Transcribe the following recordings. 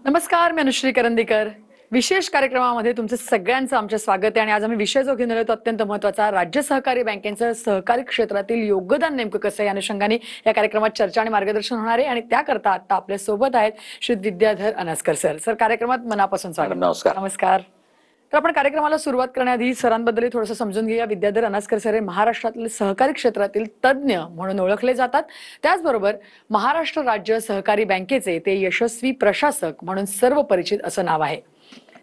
नमस्कार, मी अनुश्री करंदीकर. विशेष कार्यक्रमामध्ये तुमचं सगळ्यांचं आमचं स्वागत आहे आणि आज आम्ही विषय जो घेऊन आलो तो अत्यंत महत्त्वाचा, राज्य सहकारी बँकेचं सहकारी क्षेत्रातील योगदान नेमकं कसं आहे या अनुषंगाने या कार्यक्रमात चर्चा आणि मार्गदर्शन होणार आहे आणि त्याकरता आता आपल्या सोबत आहेत श्री विद्याधर अनास्कर सर. सर, कार्यक्रमात मनापासून स्वागत. नमस्कार. नमस्कार. तर आपण कार्यक्रमाला सुरुवात करण्याआधी सरांबद्दल थोडंसं समजून घेऊया. विद्याधर अनास्कर सर हे महाराष्ट्रातील सहकारी क्षेत्रातील तज्ज्ञ म्हणून ओळखले जातात. त्याचबरोबर महाराष्ट्र राज्य सहकारी बँकेचे ते यशस्वी प्रशासक म्हणून सर्व परिचित असं नाव आहे.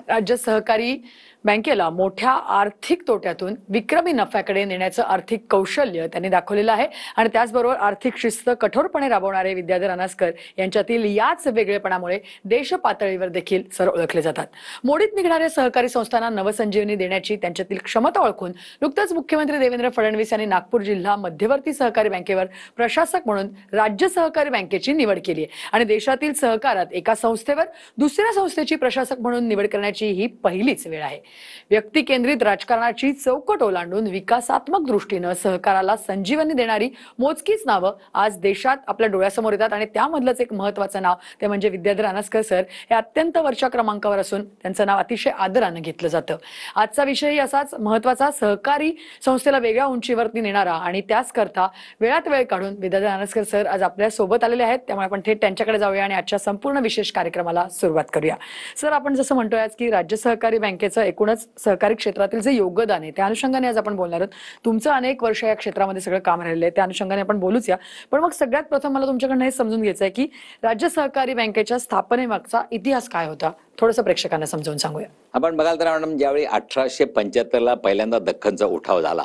राज्य सहकारी बँकेला मोठ्या आर्थिक तोट्यातून विक्रमी नफ्याकडे नेण्याचं आर्थिक कौशल्य त्यांनी दाखवलेलं आहे आणि त्याचबरोबर आर्थिक शिस्त कठोरपणे राबवणारे विद्याधर अनास्कर यांच्यातील याच वेगळेपणामुळे देश पातळीवर देखील सर ओळखले जातात. मोडीत निघणाऱ्या सहकारी संस्थांना नवसंजीवनी देण्याची त्यांच्यातील क्षमता ओळखून नुकतंच मुख्यमंत्री देवेंद्र फडणवीस यांनी नागपूर जिल्हा मध्यवर्ती सहकारी बँकेवर प्रशासक म्हणून राज्य सहकारी बँकेची निवड केली आहे आणि देशातील सहकारात एका संस्थेवर दुसऱ्या संस्थेची प्रशासक म्हणून निवड करण्याची ही पहिलीच वेळ आहे. व्यक्ती केंद्रित राजकारणाची चौकट ओलांडून विकासात्मक दृष्टीनं सहकाराला संजीवनी देणारी मोजकीच नावं आज देशात आपल्या डोळ्यासमोर येतात आणि त्यामधलंच एक महत्त्वाचं नाव ते म्हणजे विद्याधर अनास्कर सर हे अत्यंत वरच्या क्रमांकावर असून त्यांचं नाव अतिशय आदरानं घेतलं जातं. आजचा विषयही असाच महत्त्वाचा, सहकारी संस्थेला वेगळ्या उंचीवरती नेणारा आणि त्याच करता वेळात वेळ काढून विद्याधर अनास्कर सर आज आपल्या सोबत आलेले आहेत. त्यामुळे आपण थेट त्यांच्याकडे जाऊया आणि आजच्या संपूर्ण विशेष कार्यक्रमाला सुरुवात करूया. सर, आपण जसं म्हणतोय आज की राज्य सहकारी बँकेचं एकूणच सहकारी क्षेत्रातील जे योगदान आहे त्या अनुषंगाने आज आपण बोलणार आहोत. तुमचं अनेक वर्ष या क्षेत्रामध्ये सगळं काम राहिलेलं आहे, त्या अनुषंगाने आपण बोलूच या. पण मग सगळ्यात प्रथम मला तुमच्याकडनं हे समजून घ्यायचं आहे की राज्य सहकारी बँकेच्या स्थापनेमागचा इतिहास काय होता, थोडंसं प्रेक्षकांना समजावून सांगूया. आपण बघाल तर मॅडम, ज्यावेळी 1875ला पहिल्यांदा दख्खनचा उठाव झाला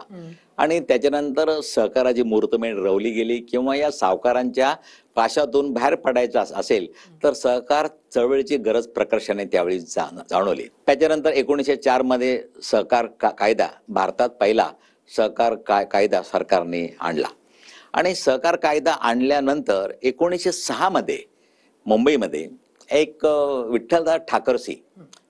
आणि त्याच्यानंतर सहकाराची मुहूर्तमेढ रवली गेली किंवा या सावकारांच्या पाशातून बाहेर पडायचं असेल तर सहकार चळवळीची गरज प्रकर्षाने त्यावेळी जाणवली. त्याच्यानंतर 1904 मध्ये सहकार कायदा, भारतात पहिला सहकार कायदा सरकारने आणला आणि सहकार कायदा आणल्यानंतर 1906 मध्ये मुंबईमध्ये एक विठ्ठलदास ठाकरसी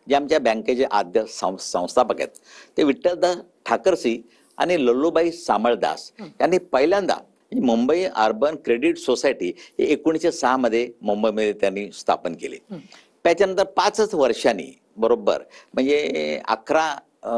जे आमच्या बँकेचे आद्य संस्थापक आहेत, ते विठ्ठलदास ठाकरसी आणि लल्लूबाई सामळदास यांनी पहिल्यांदा मुंबई अर्बन क्रेडिट सोसायटी हे 1906 मध्ये मुंबईमध्ये त्यांनी स्थापन केली. त्याच्यानंतर 5 वर्षांनी बरोबर म्हणजे 11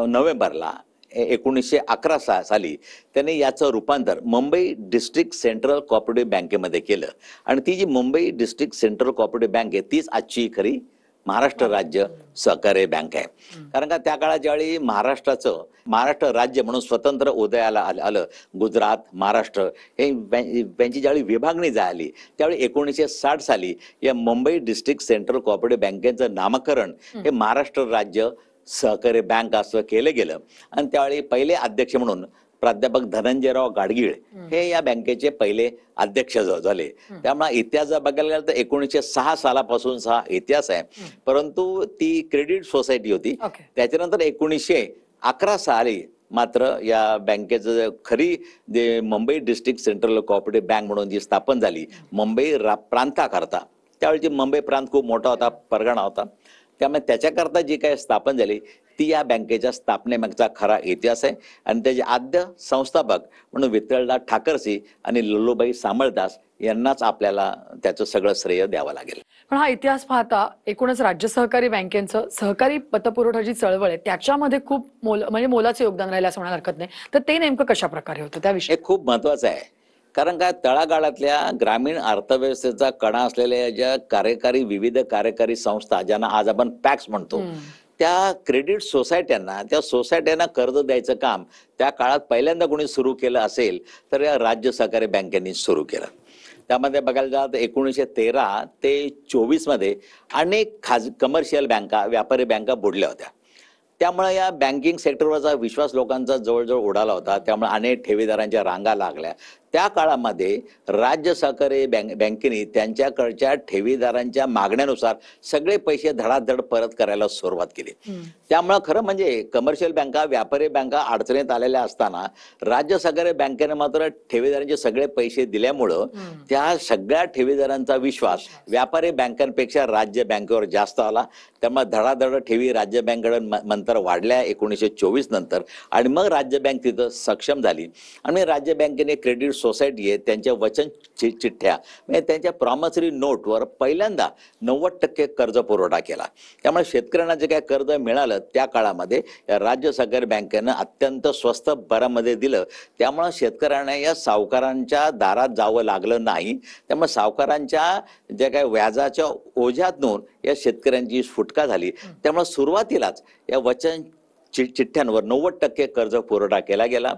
नोव्हेंबरला 1911 साली त्यांनी याचं रूपांतर मुंबई डिस्ट्रिक्ट सेंट्रल कोऑपरेटिव्ह बँकेमध्ये केलं आणि ती जी Mumbai district central cooperative bank आहे तीच आजची खरी महाराष्ट्र राज्य सहकारी बँक आहे. कारण का त्या काळात ज्यावेळी महाराष्ट्र राज्य म्हणून स्वतंत्र उदयाला आलं, गुजरात, महाराष्ट्र हे यांची ज्यावेळी विभागणी झाली त्यावेळी 1960 साली या मुंबई डिस्ट्रिक्ट सेंट्रल कोऑपरेटिव्ह बँकेचं नामकरण हे महाराष्ट्र राज्य सहकारी बँक असं केलं गेलं आणि त्यावेळी पहिले अध्यक्ष म्हणून प्राध्यापक धनंजयराव गाडगीळ हे या बँकेचे पहिले अध्यक्ष झाले. त्यामुळे इतिहास बघायला गेला तर 1906 सालापासूनचा हा इतिहास आहे. परंतु ती क्रेडिट सोसायटी होती. त्याच्यानंतर 1911 साली मात्र या बँकेचं खरी जे Mumbai district central cooperative bank म्हणून जी स्थापन झाली मुंबई प्रांताकरता, त्यावेळी मुंबई प्रांत खूप मोठा होता, परगणा होता, त्यामुळे त्याच्याकरता जी काही स्थापन झाली ती या बँकेच्या स्थापनेमागचा खरा इतिहास आहे आणि त्याचे आद्य संस्थापक म्हणून विठ्ठलदास ठाकरसी आणि लल्लूबाई सामळदास यांनाच आपल्याला त्याचं सगळं श्रेय द्यावं लागेल. पण हा इतिहास पाहता एकूणच राज्य सहकारी बँकेचं सहकारी पतपुरवठाची चळवळ आहे त्याच्यामध्ये खूप मोलाचं योगदान राहिलं असं म्हणायला हरकत नाही. तर ते नेमकं कशा प्रकारे होतं त्याविषयी? हे खूप महत्वाचं आहे. कारण काय, तळागाळातल्या ग्रामीण अर्थव्यवस्थेचा कणा असलेल्या ज्या विविध कार्यकारी संस्था ज्यांना आज आपण पॅक्स म्हणतो, त्या क्रेडिट सोसायट्यांना, त्या सोसायट्यांना कर्ज द्यायचं काम त्या काळात पहिल्यांदा कोणी सुरू केलं असेल तर या राज्य सहकारी बँकेने सुरू केलं. त्यामध्ये बघायला जात 1913 ते 24 मध्ये अनेक कमर्शियल बँका, व्यापारी बँका बुडल्या होत्या. त्यामुळे या बँकिंग सेक्टरवरचा विश्वास लोकांचा जवळजवळ उडाला होता. त्यामुळे अनेक ठेवीदारांच्या रांगा लागल्या. त्या काळामध्ये राज्य सहकारी बँकेने त्यांच्याकडच्या ठेवीदारांच्या मागण्यानुसार सगळे पैसे धडाधड परत करायला सुरुवात केली. त्यामुळे खरं म्हणजे कमर्शियल बँका, व्यापारी बँका अडचणीत आलेल्या असताना राज्य सहकारी बँकेने मात्र ठेवीदारांचे सगळे पैसे दिल्यामुळं त्या सगळ्या ठेवीदारांचा विश्वास व्यापारी बँकांपेक्षा राज्य बँकेवर जास्त आला. त्यामुळे धडाधड ठेवी राज्य बँकेकडे नंतर वाढल्या 1924 नंतर आणि मग राज्य बँक तिथं सक्षम झाली आणि राज्य बँकेने क्रेडिट सोसायटी आहे त्यांच्या वचन चिठ्ठ्या म्हणजे त्यांच्या प्रॉमिसरी नोटवर पहिल्यांदा 90% कर्ज पुरवठा केला. त्यामुळे शेतकऱ्यांना जे काय कर्ज मिळालं त्या काळामध्ये या राज्य सहकारी बँकेनं अत्यंत स्वस्त दरामध्ये दिलं. त्यामुळे शेतकऱ्यांना या सावकारांच्या दारात जावं लागलं नाही. त्यामुळे सावकारांच्या ज्या काय व्याजाच्या ओझ्यातून या शेतकऱ्यांची सुटका झाली. त्यामुळे सुरुवातीलाच या वचन चिठ्ठ्यांवर 90% कर्ज पुरवठा केला गेला.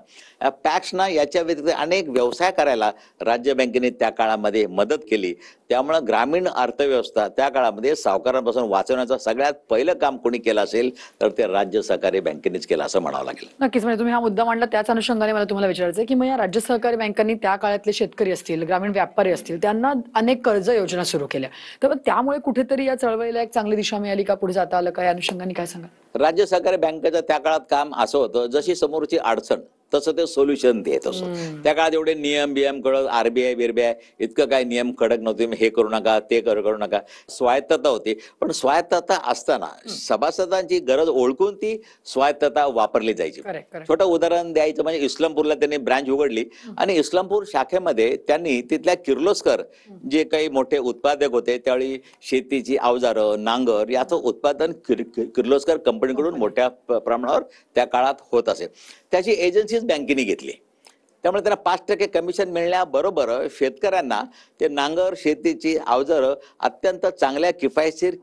पॅक्सना याच्या व्यतिरिक्त अनेक व्यवसाय करायला राज्य बँकेने त्या काळामध्ये मदत केली. त्यामुळं ग्रामीण अर्थव्यवस्था त्या काळामध्ये सावकारांपासून वाचवण्याचं सगळ्यात पहिलं काम कोणी केलं असेल तर ते राज्य सहकारी बँकेनेच केलं असं म्हणावं लागेल. नक्कीच, म्हणजे तुम्ही हा मुद्दा मांडला त्याच अनुषंगाने मला तुम्हाला विचारायचं आहे की मग या राज्य सहकारी बँकांनी त्या काळातले शेतकरी असतील, ग्रामीण व्यापारी असतील, त्यांना अनेक कर्ज योजना सुरू केल्या, तर त्यामुळे कुठेतरी या चळवळीला एक चांगली दिशा मिळाली का, पुढे जाता आलं का, या अनुषंगाने काय सांगा? राज्य सहकारी बँकेचं त्या काळात काम असं होतं, जशी समोरची अडचण तसं ते सोल्युशन देत असतं. त्या काळात एवढे नियम कडक, आरबीआय बिरबीआय इतकं काय नियम कडक नव्हते. हे करू नका, ते करू नका, स्वायत्तता होती. पण स्वायत्तता असताना सभासदांची गरज ओळखून ती स्वायत्तता वापरली जायची. छोटं उदाहरण द्यायचं म्हणजे इस्लामपूरला त्यांनी ब्रँच उघडली आणि इस्लामपूर शाखेमध्ये त्यांनी तिथल्या किर्लोस्कर जे काही मोठे उत्पादक होते त्यावेळी शेतीची अवजारं, नांगर याचं उत्पादन किर्लोस्कर कंपनीकडून मोठ्या प्रमाणावर त्या काळात होत असे. त्याची एजन्सीज बँकेने घेतली. त्यामुळे त्यांना 5% कमिशन मिळण्याबरोबर शेतकऱ्यांना ते नांगर, शेतीची अवजारं अत्यंत चांगल्या किफायतशीर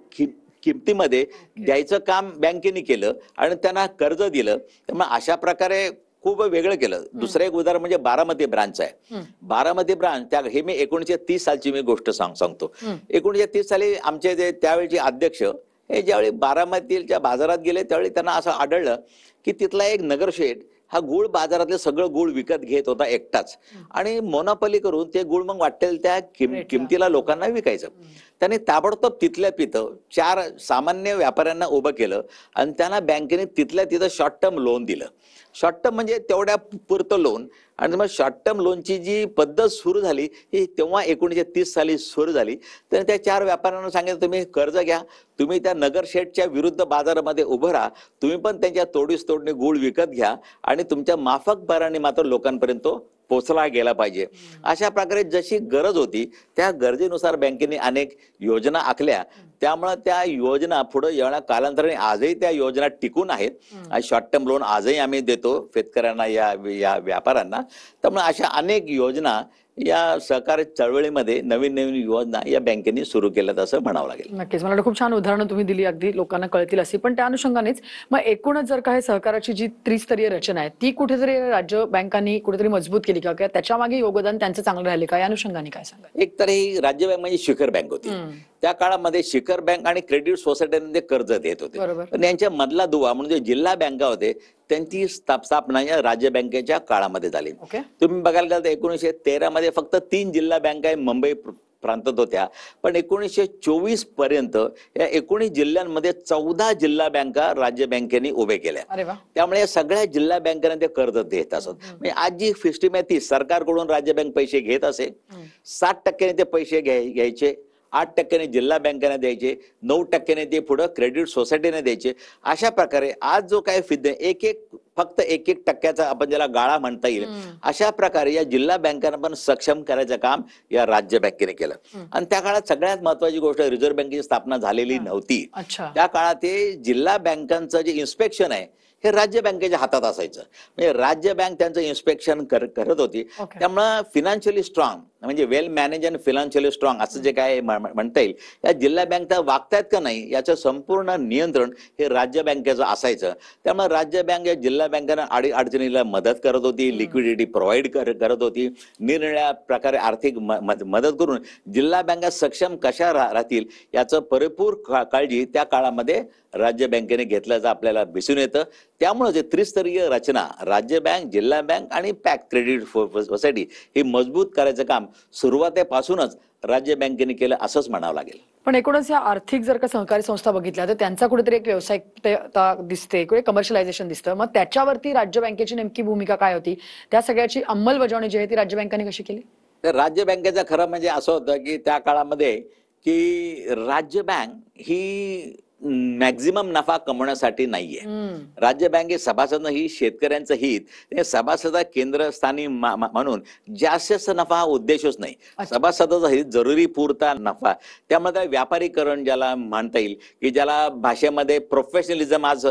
किमतीमध्ये द्यायचं काम बँकेने केलं आणि त्यांना कर्ज दिलं. त्यामुळे अशा प्रकारे खूप वेगळं केलं. दुसरं एक उदाहरण म्हणजे बारामती ब्रांच आहे. बारामती ब्रांच हे मी 1930 सालची मी गोष्ट सांगतो. 1930 साली आमचे जे त्यावेळेचे अध्यक्ष हे ज्यावेळी बारामतीच्या बाजारात गेले त्यावेळी त्यांना असं आढळलं की तिथला एक नगरशेठ हा गुळ बाजारातले सगळं गुळ विकत घेत होता एकटाच आणि मोनोपॉली करून ते गुळ मग वाटेल त्या किमतीला लोकांना विकायचं. त्याने ताबडतोब तिथल्या तिथं 4 सामान्य व्यापाऱ्यांना उभं केलं आणि त्यांना बँकेने तिथल्या तिथं शॉर्ट टर्म लोन दिलं. शॉर्ट टर्म म्हणजे तेवढ्या पुरतं लोन. आणि मग शॉर्ट टर्म लोनची जी पद्धत सुरू झाली ही तेव्हा 1930 साली सुरू झाली. तर त्या 4 व्यापाऱ्यांना सांगितलं तुम्ही कर्ज घ्या, तुम्ही त्या नगरशेठच्या विरुद्ध बाजारामध्ये उभं राहा, तुम्ही पण त्यांच्या तोडीस तोडणे गुळ विकत घ्या आणि तुमच्या माफक दराने मात्र लोकांपर्यंत पोचला गेला पाहिजे. अशा प्रकारे जशी गरज होती त्या गरजेनुसार बँकेने अनेक योजना आखल्या. त्यामुळे त्या योजना पुढे येण्या कालांतराने आजही त्या योजना टिकून आहेत आणि शॉर्ट टर्म लोन आजही आम्ही देतो शेतकऱ्यांना, या व्यापाऱ्यांना. त्यामुळे अशा अनेक योजना या सहकारी चळवळीमध्ये नवीन योजना या बँकेने सुरू केल्यात असं म्हणावं लागेल. नक्कीच, मला खूप छान उदाहरणं तुम्ही दिली, अगदी लोकांना कळतील अशी. पण त्या अनुषंगानेच मग एकूणच जर का हे सहकाराची जी त्रिस्तरीय रचना आहे ती कुठेतरी राज्य बँकांनी कुठेतरी मजबूत केली का, त्याच्या मागे योगदान त्यांचं चांगलं राहिले का, या अनुषंगाने काय सांगा? एक तर ही राज्य बँक म्हणजे शिखर बँक होती. त्या काळामध्ये शिखर बँक आणि क्रेडिट सोसायटीने कर्ज देत होते. पण यांच्या मधला दुवा म्हणजे जिल्हा बँका होते त्यांची स्थापना या राज्य बँकेच्या काळामध्ये झाली. तुम्ही बघायला गेलं तर 1913 मध्ये फक्त 3 जिल्हा बँका मुंबई प्रांतात होत्या. पण 1924 पर्यंत या 19 जिल्ह्यांमध्ये 14 जिल्हा बँका राज्य बँकेने उभे केल्या. त्यामुळे सगळ्या जिल्हा बँकांना ते कर्ज देत असत. म्हणजे आज जी सिस्टीम आहे ती सरकारकडून राज्य बँक पैसे घेत असे. 60% ते पैसे घ्यायचे, 8% जिल्हा बँकेने द्यायचे, 9% ते पुढे क्रेडिट सोसायटीने द्यायचे. अशा प्रकारे आज जो काय फक्त 1% आपण ज्याला गाळा म्हणता येईल अशा प्रकारे या जिल्हा बँकांना पण सक्षम करायचं काम या राज्य बँकेने केलं. आणि त्या काळात सगळ्यात महत्वाची गोष्ट रिझर्व्ह बँकेची स्थापना झालेली नव्हती. त्या काळात ते जिल्हा बँकांचं जे इन्स्पेक्शन आहे हे राज्य बँकेच्या हातात असायचं. म्हणजे राज्य बँक त्यांचं इन्स्पेक्शन करत होती. त्यामुळे फिनान्शियली स्ट्रॉंग म्हणजे वेल मॅनेज अँड फिनान्शियली स्ट्रॉंग असं जे काय म्हणता येईल या जिल्हा बँक वागतायत का नाही याचं संपूर्ण नियंत्रण हे राज्य बँकेचं असायचं. त्यामुळे राज्य बँक या जिल्हा बँकांना अडचणीला मदत करत होती, लिक्विडिटी प्रोव्हाइड करत होती, निरनिराळ्या प्रकारे आर्थिक मदत करून जिल्हा बँका सक्षम कशा राहतील याचं परिपूर्ण काळजी त्या काळामध्ये राज्य बँकेने घेतल्याचं आपल्याला दिसून येतं. त्यामुळे जे त्रिस्तरीय रचना राज्य बँक, जिल्हा बँक आणि पॅक क्रेडिट सोसायटी हे मजबूत करायचं काम सुरुवातीपासूनच राज्य बँकेने केलं असंच म्हणावं लागेल. पण एकूणच या आर्थिक जर का सहकारी संस्था बघितल्या तर त्यांचा कुठेतरी एक व्यावसायिकता दिसते, कमर्शियलायझेशन दिसतं. मग त्याच्यावरती राज्य बँकेची नेमकी भूमिका काय होती, त्या सगळ्याची अंमलबजावणी जी आहे ती राज्य बँकांनी कशी केली? तर राज्य बँकेचं खरं म्हणजे असं होतं की त्या काळामध्ये की राज्य बँक ही मॅक्झिमम नफा कमवण्यासाठी नाहीये. राज्य बँकेत सभासद ही शेतकऱ्यांचं हित, ते सभासद केंद्रस्थानी म्हणून जास्त नफा हा उद्देशच नाही. सभासदाचा हित जरुरी पुरता नफा. त्यामुळे त्या व्यापारीकरण ज्याला म्हणता येईल, की ज्याला भाषेमध्ये प्रोफेशनलिझम आज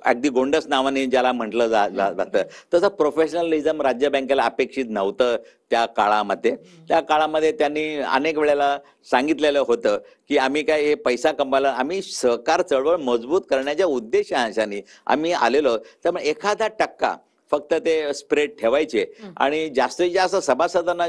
अगदी गोंडस नावाने ज्याला म्हटलं जातं, तसं प्रोफेशनलिझम राज्य बँकेला अपेक्षित नव्हतं त्या काळामध्ये. त्या काळामध्ये त्यांनी अनेक वेळेला सांगितलेलं होतं की आम्ही काय हे पैसा कमवायला, आम्ही सहकार चळवळ मजबूत करण्याच्या उद्देशाने आम्ही आलेलो. त्यामुळे एखादा टक्का फक्त ते स्प्रेड ठेवायचे आणि जास्तीत जास्त सभासदांना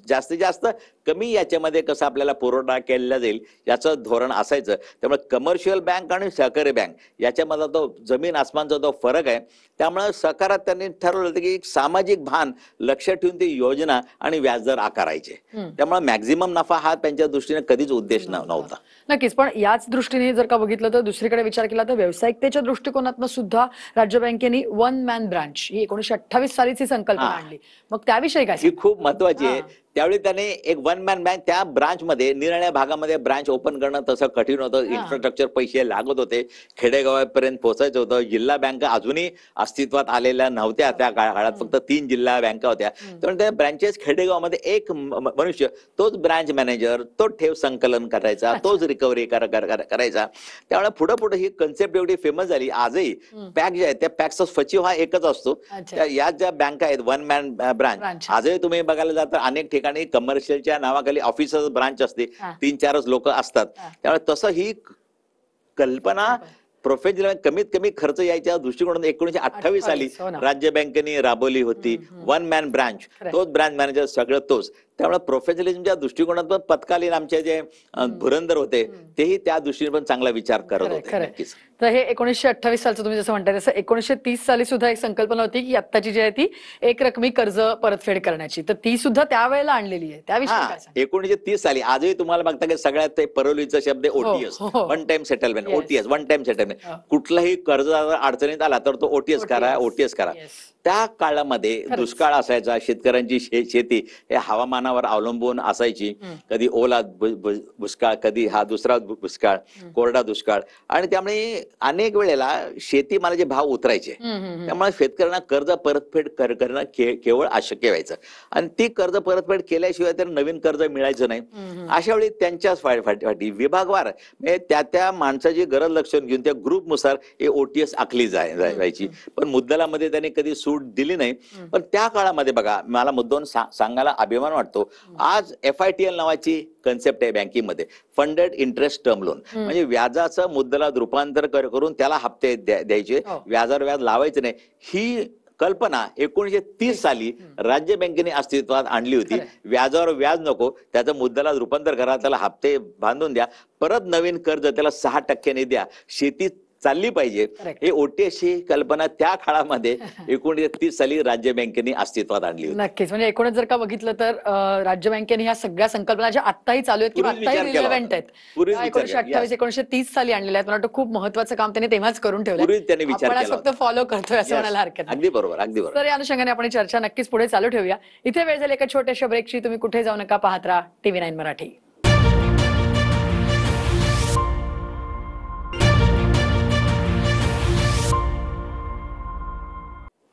जास्तीत जास्त कमी याच्यामध्ये कसं आपल्याला पुरवठा केला जाईल याचं धोरण असायचं. त्यामुळे कमर्शियल बँक आणि सहकारी बँक याच्यामध्ये तो जमीन आसमानचा तो फरक आहे. त्यामुळे सहकारात त्यांनी ठरवलं होतं की एक सामाजिक भान लक्ष ठेवून ती योजना आणि व्याजदर आकारायचे. त्यामुळे मॅक्झिमम नफा हा त्यांच्या दृष्टीने कधीच उद्देश नव्हता. नक्कीच. पण याच दृष्टीने जर का बघितलं तर दुसरीकडे विचार केला तर व्यावसायिकतेच्या दृष्टिकोनातून सुद्धा राज्य बँकेने वन मॅन ब्रांच ही 1928 सालीची संकल्पना आणली. मग त्याविषयी काय? ही खूप महत्वाची आहे. त्यावेळी त्याने एक वन मॅन बँक त्या ब्रांचमध्ये निरनिराळ्या भागामध्ये ब्रांच ओपन करणं तसं कठीण होतं. इन्फ्रास्ट्रक्चर पैसे लागत होते, खेडेगावापर्यंत पोहोचायचं होतं. जिल्हा बँका अजूनही अस्तित्वात आलेल्या नव्हत्या त्या काळात, फक्त 3 जिल्हा बँका होत्या. त्यामुळे त्या ब्रांचेस खेडेगावामध्ये एक मनुष्य, तोच ब्रांच मॅनेजर, तो ठेव संकलन करायचा, तोच रिकव्हरी करायचा. त्यामुळे पुढे पुढे ही कन्सेप्ट एवढी फेमस झाली. आजही पॅक जे आहे त्या पॅकचा सचिव हा एकच असतो. या ज्या बँका आहेत वन मॅन ब्रांच, आजही तुम्ही बघायला जाता अनेक ठिकाणी कमर्शियलच्या नावाखाली ऑफिसर ब्रांच असते, 3-4च लोक असतात. त्यामुळे तसं ही कल्पना प्रोफेशनल कमीत कमी खर्च यायच्या दृष्टिकोनातून 1928 साली राज्य बँकेने राबवली होती. वन मॅन ब्रांच, तोच ब्रांच मॅनेजर, सगळं तोच. त्यामुळे प्रोफेशनलिझमच्या दृष्टिकोनातून पत्कालीन आमचे जे धुरंधर होते तेही त्या दृष्टीने पण चांगला विचार करत होते. नक्कीच. तर हे 1928 सालचं तुम्ही जसं म्हणताय तसं 1930 साली सुद्धा एक संकल्पना होती की आत्ताची जी आहे ती एक रकमी कर्ज परतफेड करण्याची, तर ती सुद्धा त्यावेळेला आणलेली आहे. त्याविषयी 1930 साली आजही तुम्हाला बघता की सगळ्यात ते परवलीचा शब्द OTS, one time settlement. OTS, one time settlement. कुठलाही कर्ज अडचणीत आला तर तो ओटीएस करा. त्या काळामध्ये दुष्काळ असायचा, शेतकऱ्यांची शेती हे हवामानावर अवलंबून असायची. कधी ओला दुष्काळ, कधी हा दुसरा दुष्काळ, कोरडा दुष्काळ. आणि त्यामुळे अनेक वेळेला शेतीमालाचे भाव उतरायचे. त्यामुळे शेतकऱ्यांना कर्ज परतफेड करणं केवळ अशक्य व्हायचं आणि ती कर्ज परतफेड केल्याशिवाय त्यांना नवीन कर्ज मिळायचं नाही. अशा वेळी त्यांच्याच फाटी विभागवार त्या माणसाची गरज लक्षात घेऊन त्या ग्रुपनुसार हे ओटीएस आखली जायची. पण मुद्दलामध्ये त्यांनी कधी सूट दिली नाही. पण त्या काळामध्ये बघा, मला मुद्दाम सांगायला अभिमान वाटतो, आज FITL नावाची कन्सेप्ट आहे बँकिंगमध्ये, फंडेड इंटरेस्ट टर्म लोन. म्हणजे व्याजाचं मुद्दलात रूपांतर करून त्याला हप्ते द्यायचे, व्याजावर व्याज लावायचं नाही. ही कल्पना 1930 साली राज्य बँकेने अस्तित्वात आणली होती. व्याजावर व्याज नको, त्याचं मुद्दलात रूपांतर करा, त्याला हप्ते बांधून द्या, परत नवीन कर्ज त्याला 6% द्या, शेती चालली पाहिजे. हे ओटीएसची कल्पना त्या काळामध्ये 1930 साली राज्य बँकेने अस्तित्वात आणली होती. नक्कीच. म्हणजे एकूणच जर का बघितलं तर राज्य बँकेने ह्या सगळ्या संकल्पना ज्या आत्ताही चालू आहेत किंवा आत्ताही रिलेव्हंट आहेत, 1928 1930 साली आणलेल्या आहेत. मला वाटतं खूप महत्वाचं काम त्यांनी तेव्हाच करून ठेवलं. आपण फक्त फॉलो करतोय असं म्हणायला हरकत नाही. अगदी बरोबर, अगदी बरोबर. तर या अनुषंगाने आपण चर्चा नक्कीच पुढे चालू ठेवूया. इथे वेळ झाली एका छोट्याशा ब्रेकची. तुम्ही कुठे जाऊ नका, पाहत राहा TV9 मराठी.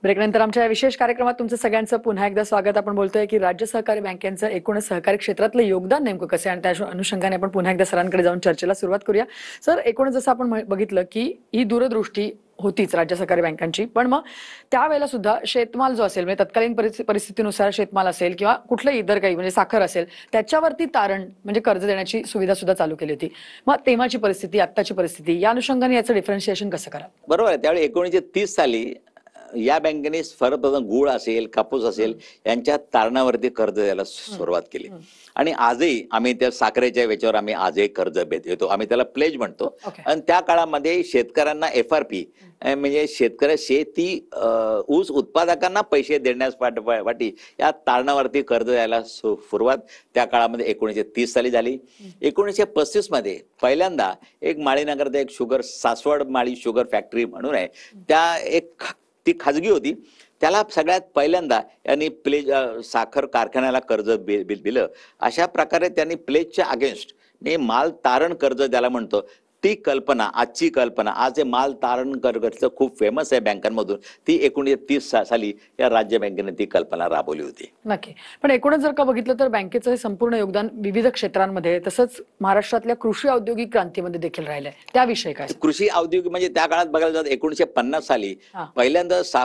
ब्रेकनंतर आमच्या विशेष कार्यक्रमात तुमचं सगळ्यांचं पुन्हा एकदा स्वागत. आपण बोलतोय की राज्य सहकारी बँकेचं एकूणच सहकारी क्षेत्रातलं योगदान नेमकं कसं आहे आणि त्या अनुषंगाने आपण पुन्हा एकदा सरांकडे जाऊन चर्चेला सुरुवात करूया. सर, एकूणच जसं आपण बघितलं की ही दूरदृष्टी होतीच राज्य सहकारी बँकांची, पण मग त्यावेळेला सुद्धा शेतमाल जो असेल, म्हणजे तत्कालीन परिस्थितीनुसार शेतमाल असेल किंवा कुठलंही इतर काही म्हणजे साखर असेल, त्याच्यावरती तारण म्हणजे कर्ज देण्याची सुविधा सुद्धा चालू केली होती. मग तेव्हाची परिस्थिती, आत्ताची परिस्थिती, या अनुषंगाने याचं डिफरन्शिएशन कसं करा? बरोबर आहे. त्यावेळी 1930 साली या बँकेने सर्वप्रथम गूळ असेल, कापूस असेल यांच्या तारणावरती कर्ज द्यायला सुरुवात केली. आणि आजही आम्ही त्या साखरेच्या वेळेवर आम्ही आजही कर्ज देतो, आम्ही त्याला प्लेज म्हणतो. आणि त्या काळामध्ये शेतकऱ्यांना FRP म्हणजे शेती ऊस उत्पादकांना पैसे देण्यास वाटी या तारणावरती कर्ज द्यायला सुरुवात त्या काळामध्ये 1930 साली झाली. 1935 मध्ये पहिल्यांदा एक माळीनगरचा एक शुगर, सासवड माळी शुगर फॅक्टरी म्हणून आहे, त्या ती खाजगी होती, त्याला सगळ्यात पहिल्यांदा यांनी प्लेज साखर कारखान्याला कर्ज दिलं. अशा प्रकारे त्यांनी प्लेजच्या अगेन्स्ट म्हणजे माल तारण कर्ज ज्याला म्हणतो ती कल्पना, आजची कल्पना, आज हे माल तारण कर्ज खूप फेमस आहे बँकांमधून, ती 1930 साली या राज्य बँकेने ती कल्पना राबवली होती. नक्की. पण एकूणच जर का बघितलं तर बँकेचं हे संपूर्ण योगदान विविध क्षेत्रांमध्ये तसंच महाराष्ट्रातल्या कृषी औद्योगिक क्रांतीमध्ये देखील राहिलंय. त्याविषयी काय? कृषी औद्योगिक म्हणजे त्या काळात बघायला जात 1950 साली हा.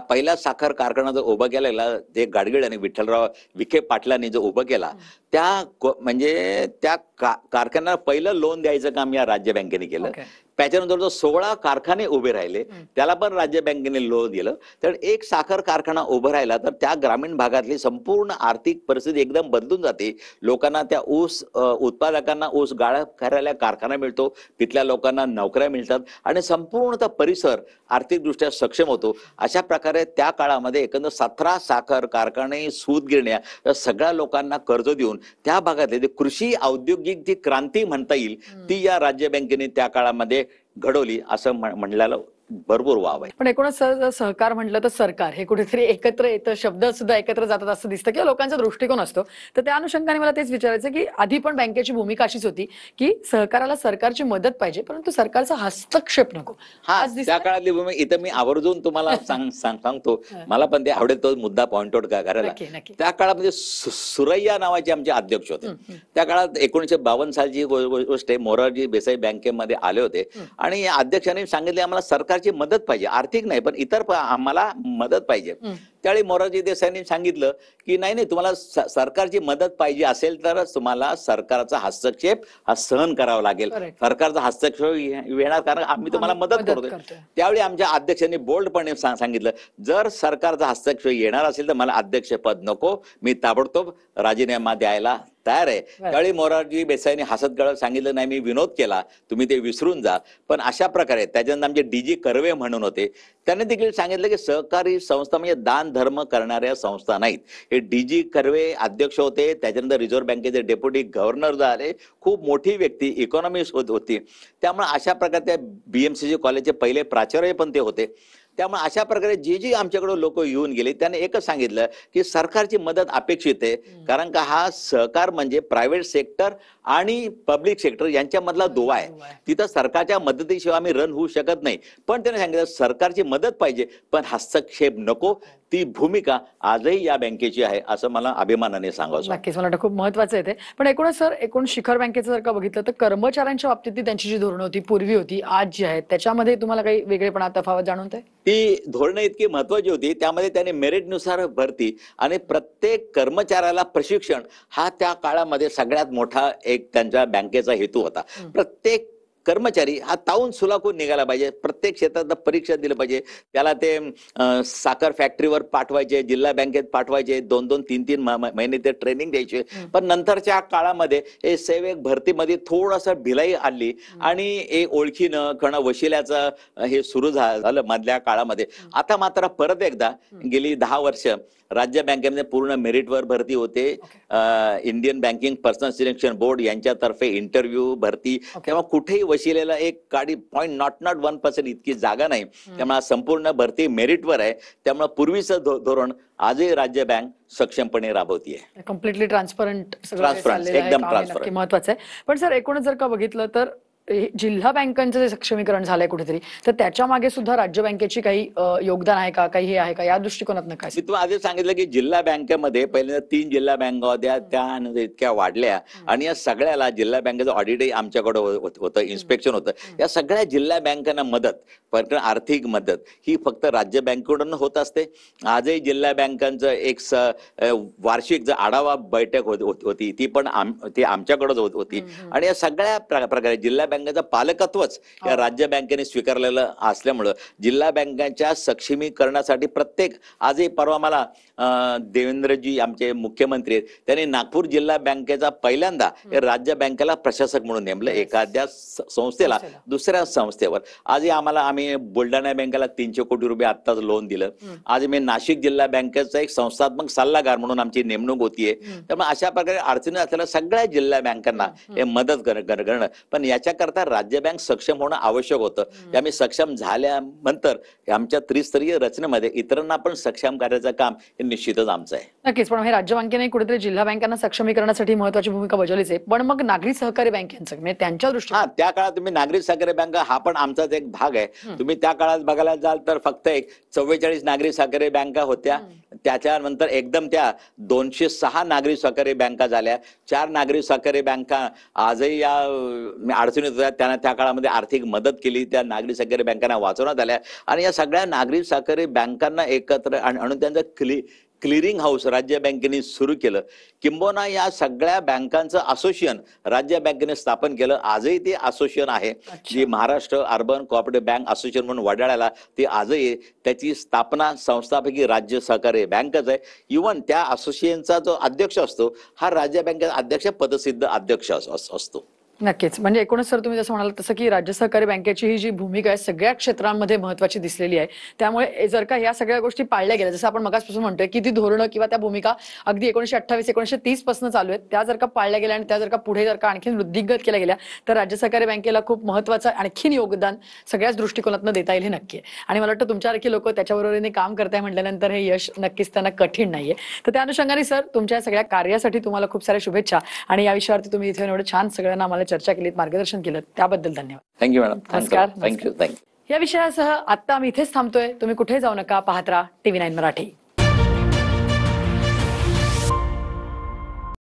पहिला साखर कारखाना जो उभा केलेला ते गाडगीळ आणि विठ्ठलराव विखे पाटलांनी जो उभा केला, म्हणजे त्या कारखान्याला पहिलं लोन द्यायचं काम या राज्य बँकेने केलं. ओके. त्याच्यानंतर जो 16 कारखाने उभे राहिले त्याला पण राज्य बँकेने लोन दिलं. तर एक साखर कारखाना उभा राहिला तर त्या ग्रामीण भागातली संपूर्ण आर्थिक परिस्थिती एकदम बदलून जाते. लोकांना त्या ऊस उत्पादकांना ऊस गाळप करायला कारखाना मिळतो, तिथल्या लोकांना नोकऱ्या मिळतात आणि संपूर्ण परिसर आर्थिकदृष्ट्या सक्षम होतो. अशा प्रकारे त्या काळामध्ये एकंदर 17 साखर कारखाने, सूतगिरण्या या सगळ्या लोकांना कर्ज देऊन त्या भागातले कृषी औद्योगिक जी क्रांती म्हणता येईल ती या राज्य बँकेने त्या काळामध्ये घडवली असं म्हणल्याला भरपूर वाव आहे. पण एकूणच सहकार म्हटलं तर सरकार हे कुठेतरी एकत्र येतं, शब्द सुद्धा एकत्र जातात असं दिसतं किंवा लोकांचा दृष्टिकोन असतो. तर त्या अनुषंगाने मला तेच विचारायचं की आधी पण बँकेची भूमिका अशीच होती की सहकाराला सरकारची मदत पाहिजे परंतु सरकारचा हस्तक्षेप नको. हा, आज त्या काळातली भूमिका इथं मी आवर्जून तुम्हाला सांगतो. मला पण ते आवडेल तो मुद्दा पॉइंट आउट करायला. नक्की नक्की. त्या काळामध्ये सुरैया नावाचे आमचे अध्यक्ष होते. त्या काळात 1952 सालची गोष्ट आहे. मोरारजी देसाई बँकेमध्ये आले होते आणि या अध्यक्षांनी सांगितले आम्हाला सरकारची मदत पाहिजे, आर्थिक नाही पण इतर आम्हाला मदत पाहिजे. त्यावेळी मोरारजी देसाईंनी सांगितलं की नाही तुम्हाला सरकारची मदत पाहिजे असेल तरच तुम्हाला सरकारचा हस्तक्षेप हा सहन करावा लागेल. Correct. सरकारचा हस्तक्षेप येणार कारण आम्ही तुम्हाला मदत करतोय. त्यावेळी आमच्या अध्यक्षांनी बोल्डपणे सांगितलं जर सरकारचा हस्तक्षेप येणार असेल तर मला अध्यक्षपद नको, मी ताबडतोब राजीनामा द्यायला तयार आहे. त्यावेळी मोरारजी देसाईंनी हसत गळत सांगितलं नाही मी विनोद केला, तुम्ही ते विसरून जा. पण अशा प्रकारे त्याच्यानंतर आमचे डीजी कर्वे म्हणून होते, त्यांनी देखील सांगितलं की सहकारी संस्था म्हणजे दान धर्म करणाऱ्या संस्था नाहीत. हे डीजी कर्वे अध्यक्ष होते, त्याच्यानंतर रिझर्व्ह बँकेचे डेप्युटी गव्हर्नर झाले, खूप मोठी व्यक्ती इकॉनॉमिस्ट होती. त्यामुळे अशा प्रकारे त्या बीएमसीसी कॉलेजचे पहिले प्राचार्य पण ते होते. त्यामुळे अशा प्रकारे जे आमच्याकडे लोक येऊन गेले त्याने एकच सांगितलं की सरकारची मदत अपेक्षित आहे कारण का हा सहकार म्हणजे प्रायव्हेट सेक्टर आणि पब्लिक सेक्टर यांच्यामधला दुवा आहे. तिथं सरकारच्या मदतीशिवाय आम्ही रन होऊ शकत नाही. पण त्याने सांगितलं सरकारची मदत पाहिजे पण हस्तक्षेप नको. ती भूमिका आजही या बँकेची आहे असं मला अभिमानाने सांगायचं. नक्कीच मला वाटतं खूप महत्वाचं आहे ते. पण एकूणच सर एकूण शिखर बँकेचं जर का बघितलं तर कर्मचाऱ्यांच्या बाबतीत त्यांची जी धोरणं होती पूर्वी होती आज जी आहेत त्याच्यामध्ये तुम्हाला काही वेगळेपणा तफावत जाणवते? ती धोरणं इतकी महत्वाची होती. त्यामध्ये त्याने मेरिटनुसार भरती आणि प्रत्येक कर्मचाऱ्याला प्रशिक्षण हा त्या काळामध्ये सगळ्यात मोठा एक त्यांच्या बँकेचा हेतू होता. प्रत्येक कर्मचारी हा ताऊन सुलाखून निघाला पाहिजे, प्रत्येक क्षेत्रात परीक्षा दिलं पाहिजे. त्याला ते साखर फॅक्टरीवर पाठवायचे, जिल्हा बँकेत पाठवायचे, 2-2, 3-3 महिने ते ट्रेनिंग द्यायचे. पण नंतरच्या काळामध्ये हे सेवक भरतीमध्ये थोडंसं ढिलाई आली आणि एक ओळखीनं किंवा वशिल्याचं हे सुरू झालं मधल्या काळामध्ये. आता मात्र परत एकदा गेली 10 वर्ष राज्य बँकेमध्ये पूर्ण मेरिटवर भरती होते. Indian banking personal selection board यांच्यातर्फे इंटरव्ह्यू भरती. तेव्हा कुठेही वशिलेला एक काडी 0.01% इतकी जागा नाही. त्यामुळे संपूर्ण भरती मेरिटवर आहे. त्यामुळे पूर्वीचं धोरण आजही राज्य बँक सक्षमपणे राबवतीये. कम्प्लिटली ट्रान्सपरंट एकदम ट्रान्सपरंट महत्वाचं आहे. पण सर एकूणच जर का बघितलं तर जिल्हा बँकांचं जे सक्षमीकरण झालंय कुठेतरी तर त्याच्या मागे सुद्धा राज्य बँकेची काही योगदान आहे का, काही हे आहे का, या दृष्टिकोनातून काय? मी तुम्हाला आधी सांगितलं की जिल्हा बँकेमध्ये पहिल्यांदा 3 जिल्हा बँका होत्या, त्या इतक्या वाढल्या आणि या सगळ्याला जिल्हा बँकेचं ऑडिटही आमच्याकडे होतं, इन्स्पेक्शन होतं. या सगळ्या जिल्हा बँकांना मदत, पण आर्थिक मदत ही फक्त राज्य बँकेकडून होत असते. आजही जिल्हा बँकांचं एक वार्षिक जर आढावा बैठक होती ती पण ती आमच्याकडेच होती. आणि या सगळ्या प्रकारे जिल्हा बँकेचं पालकत्वच या राज्य बँकेने स्वीकारलेलं असल्यामुळं जिल्हा बँकांच्या सक्षमीकरणासाठी प्रत्येक आजही परवा मला देवेंद्रजी आमचे मुख्यमंत्री आहेत त्यांनी नागपूर जिल्हा बँकेचा पहिल्यांदा राज्य बँकेला प्रशासक म्हणून नेमलं, एखाद्या संस्थेला दुसऱ्या संस्थेवर. आजही आम्ही बुलढाणा बँकेला 300 कोटी रुपये आत्ताच लोन दिलं. आज मी नाशिक जिल्हा बँकेचा एक संस्थात्मक सल्लागार म्हणून आमची नेमणूक होतीये. त्यामुळे अशा प्रकारे अडचणी असलेल्या सगळ्या जिल्हा बँकांना हे मदत करणं. पण याच्याकरता त्याकरता राज्य बँक सक्षम होणं आवश्यक होतं. ते आम्ही सक्षम झाल्यानंतर आमच्या त्रिस्तरीय रचनेमध्ये इतरांना पण सक्षम करायचं काम हे निश्चितच आमचं आहे. नक्कीच, पण हे राज्य बँकेने कुठेतरी जिल्हा बँकांना सक्षमीकरणासाठी महत्वाची भूमिका बजावलीच आहे. पण मग नागरी सहकारी बँकेचं म्हणजे त्यांच्या दृष्टीने हा, त्या काळात तुम्ही नागरी सहकारी बँका हा पण आमचाच एक भाग आहे. तुम्ही त्या काळात बघायला जाल तर फक्त एक 44 नागरी सहकारी बँका होत्या. त्याच्यानंतर एकदम त्या 206 नागरी सहकारी बँका झाल्या. 4 नागरी सहकारी बँका आजही या अडचणीत होत्या. त्यांना त्या काळामध्ये आर्थिक मदत केली, त्या नागरी सहकारी बँकांना वाचवण्यात आल्या आणि या सगळ्या नागरी सहकारी बँकांना एकत्र आणून त्यांचं क्लिअरिंग हाऊस राज्य बँकेने सुरू केलं. किंबहुना या सगळ्या बँकांचं असोसिएशन राज्य बँकेने स्थापन केलं. आजही ते असोसिएशन आहे, जी Maharashtra urban cooperative bank association म्हणून वडाळ्याला ते आजही त्याची स्थापना संस्थापैकी राज्य सहकारी बँकच आहे. इव्हन त्या असोसिएशनचा जो अध्यक्ष असतो हा राज्य बँकेचा अध्यक्ष पदसिद्ध अध्यक्ष असतो. नक्कीच, म्हणजे एकूणच सर तुम्ही जसं म्हणाल तसं की राज्य सहकारी बँकेची ही जी भूमिका आहे सगळ्या क्षेत्रांमध्ये महत्वाची दिसलेली आहे. त्यामुळे जर का या सगळ्या गोष्टी पाळल्या गेल्या, जसं आपण मगासपासून म्हणतोय की ती धोरणं किंवा त्या भूमिका अगदी 1928 1930 पासून चालू आहेत, त्या जर का पाळल्या गेल्या आणि त्या जर का पुढे जर का आणखी वृद्धिंगत केल्या गेल्या तर राज्य सहकारी बँकेला खूप महत्वाचं आणखीन योगदान सगळ्याच दृष्टिकोनातून देता येईल हे नक्की आहे. आणि मला वाटतं तुमच्यासारखी लोक त्याच्याबरोबरीने काम करताय म्हटल्यानंतर हे यश नक्कीच त्यांना कठीण नाहीये. तर त्या अनुषंगाने सर तुमच्या सगळ्या कार्यासाठी तुम्हाला खूप साऱ्या शुभेच्छा आणि या विषयावरती तुम्ही इथे एवढं छान सगळ्यांना आम्हाला चर्चा केलीत, मार्गदर्शन केलं त्याबद्दल धन्यवाद. Thank you madam. नमस्कार. थँक्यू. या विषयासह आता आम्ही इथेच थांबतोय. तुम्ही कुठे जाऊ नका, पाहत राहा TV9 मराठी.